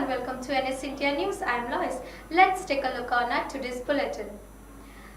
everyone, welcome to NS India News. I am Lois. Let's take a look on our today's bulletin.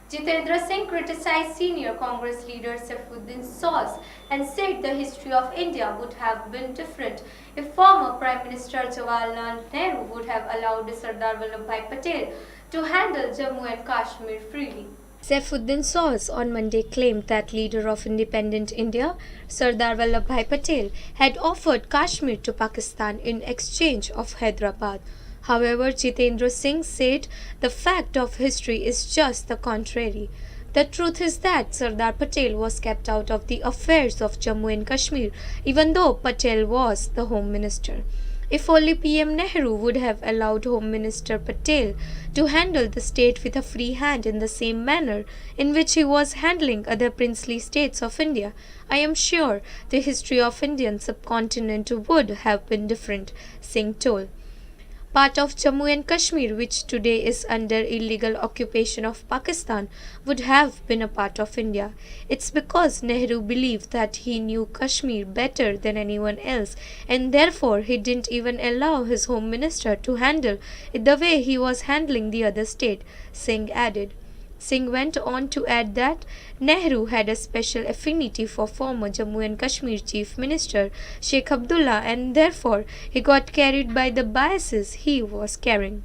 Jitendra Singh criticized senior Congress leader Saifuddin Soz and said the history of India would have been different if former Prime Minister Jawaharlal Nehru would have allowed Sardar Vallabhbhai Patel to handle Jammu and Kashmir freely. Saifuddin Soz on Monday claimed that leader of independent India, Sardar Vallabhbhai Patel, had offered Kashmir to Pakistan in exchange of Hyderabad. However, Jitendra Singh said the fact of history is just the contrary. The truth is that Sardar Patel was kept out of the affairs of Jammu and Kashmir, even though Patel was the Home Minister. If only PM Nehru would have allowed Home Minister Patel to handle the state with a free hand in the same manner in which he was handling other princely states of India, I am sure the history of Indian subcontinent would have been different, Singh told. Part of Jammu and Kashmir, which today is under illegal occupation of Pakistan, would have been a part of India. It's because Nehru believed that he knew Kashmir better than anyone else, and therefore he didn't even allow his Home Minister to handle it the way he was handling the other state, Singh added. Singh went on to add that Nehru had a special affinity for former Jammu and Kashmir Chief Minister Sheikh Abdullah, and therefore he got carried by the biases he was carrying.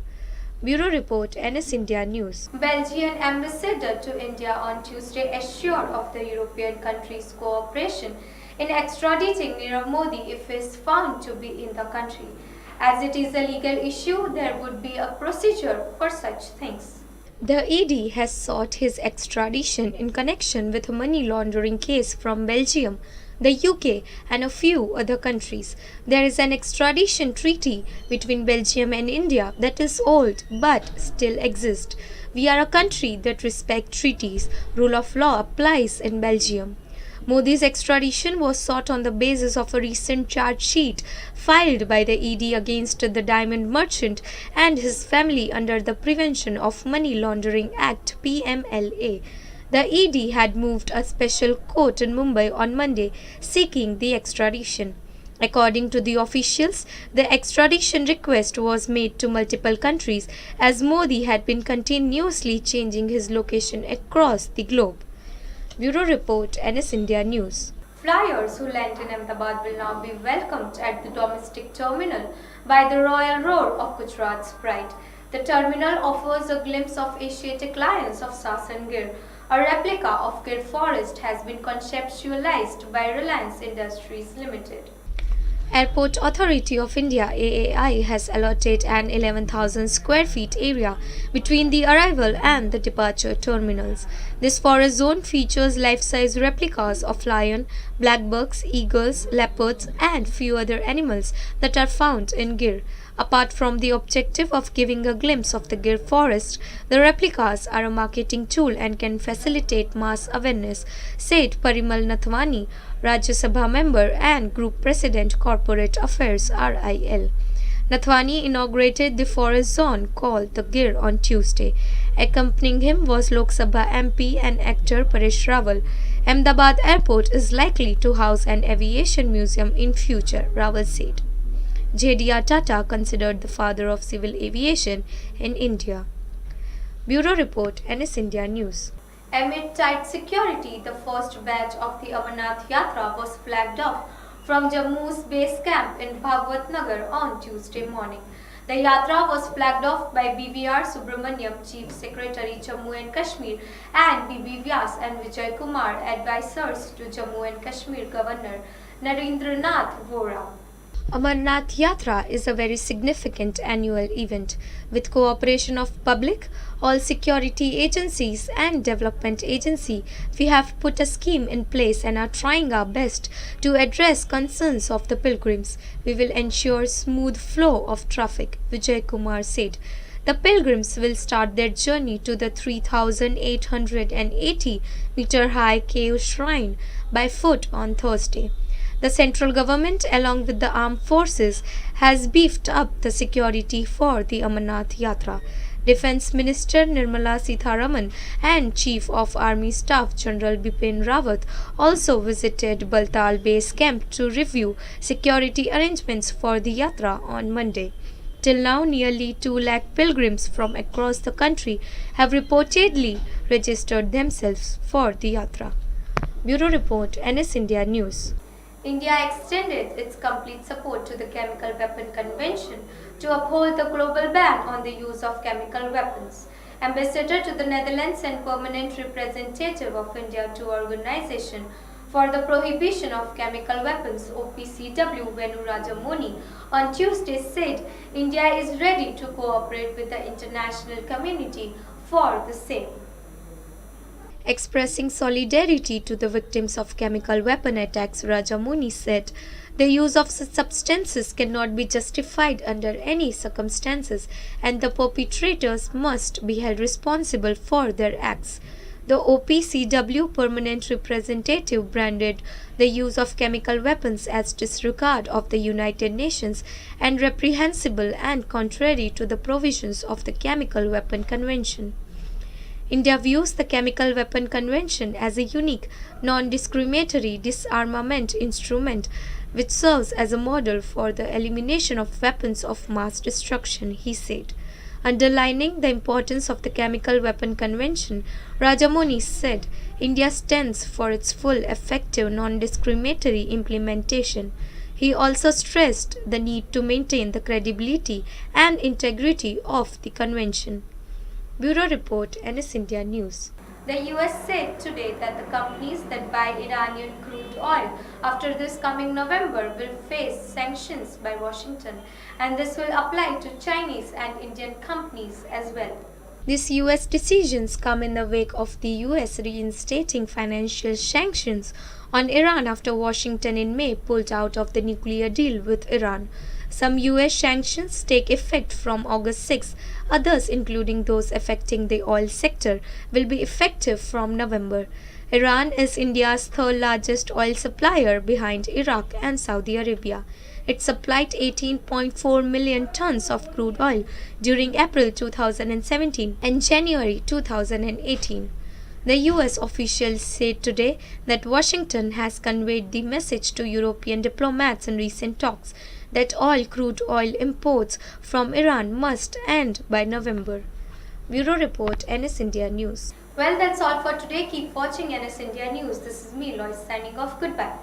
Bureau Report, NS India News. Belgian ambassador to India on Tuesday assured of the European country's cooperation in extraditing Nirav Modi if he is found to be in the country. As it is a legal issue, there would be a procedure for such things. The ED has sought his extradition in connection with a money laundering case from Belgium, the UK, and a few other countries. There is an extradition treaty between Belgium and India that is old but still exists. We are a country that respects treaties. Rule of law applies in Belgium. Modi's extradition was sought on the basis of a recent charge sheet filed by the ED against the diamond merchant and his family under the Prevention of Money Laundering Act (PMLA). The ED had moved a special court in Mumbai on Monday seeking the extradition. According to the officials, the extradition request was made to multiple countries as Modi had been continuously changing his location across the globe. Bureau Report, NS India News. Flyers who land in Ahmedabad will now be welcomed at the domestic terminal by the Royal Roar of Gujarat's pride. The terminal offers a glimpse of Asiatic lions of Sasan Gir. A replica of Gir forest has been conceptualized by Reliance Industries Limited. Airport Authority of India (AAI) has allotted an 11,000 square feet area between the arrival and the departure terminals. This forest zone features life-size replicas of lion, blackbucks, eagles, leopards, and few other animals that are found in Gir. Apart from the objective of giving a glimpse of the Gir forest, the replicas are a marketing tool and can facilitate mass awareness, said Parimal Nathwani, Rajya Sabha member and Group President Corporate Affairs RIL. Nathwani inaugurated the forest zone called the Gir on Tuesday. Accompanying him was Lok Sabha MP and actor Paresh Rawal. Ahmedabad Airport is likely to house an aviation museum in future, Rawal said. J.D.R. Tata, considered the father of civil aviation in India. Bureau Report, NS India News. Amid tight security, the first batch of the Amarnath Yatra was flagged off from Jammu's base camp in Bhagwat Nagar on Tuesday morning. The Yatra was flagged off by BVR Subramaniam, Chief Secretary Jammu and Kashmir, and BB Vyas and Vijay Kumar, advisors to Jammu and Kashmir Governor Narendranath Vora. Amarnath Yatra is a very significant annual event. With cooperation of public, all security agencies and development agency, we have put a scheme in place and are trying our best to address concerns of the pilgrims. We will ensure smooth flow of traffic, Vijay Kumar said. The pilgrims will start their journey to the 3,880-meter high cave shrine by foot on Thursday. The central government, along with the armed forces, has beefed up the security for the Amarnath Yatra. Defence Minister Nirmala Sitharaman and Chief of Army Staff General Bipin Rawat also visited Baltal Base Camp to review security arrangements for the Yatra on Monday. Till now, nearly 2 lakh pilgrims from across the country have reportedly registered themselves for the Yatra. Bureau Report, NS India News. India extended its complete support to the Chemical Weapon Convention to uphold the global ban on the use of chemical weapons. Ambassador to the Netherlands and permanent representative of India to Organization for the Prohibition of Chemical Weapons (OPCW) Venu Rajamoni on Tuesday said India is ready to cooperate with the international community for the same. Expressing solidarity to the victims of chemical weapon attacks, Rajamuni said, the use of such substances cannot be justified under any circumstances and the perpetrators must be held responsible for their acts. The OPCW permanent representative branded the use of chemical weapons as disregard of the United Nations and reprehensible and contrary to the provisions of the Chemical Weapon Convention. India views the Chemical Weapon Convention as a unique, non-discriminatory disarmament instrument which serves as a model for the elimination of weapons of mass destruction, he said. Underlining the importance of the Chemical Weapon Convention, Rajamoni said India stands for its full, effective, non-discriminatory implementation. He also stressed the need to maintain the credibility and integrity of the convention. Bureau Report, NS India News. The US said today that the companies that buy Iranian crude oil after this coming November will face sanctions by Washington, and this will apply to Chinese and Indian companies as well. These US decisions come in the wake of the US reinstating financial sanctions on Iran after Washington in May pulled out of the nuclear deal with Iran. Some US sanctions take effect from August 6. Others, including those affecting the oil sector, will be effective from November. Iran is India's third largest oil supplier behind Iraq and Saudi Arabia. It supplied 18.4 million tons of crude oil during April 2017 and January 2018. The US officials said today that Washington has conveyed the message to European diplomats in recent talks that all crude oil imports from Iran must end by November. Bureau Report, NS India News. Well, that's all for today. Keep watching NS India News. This is me, Lois, signing off. Goodbye.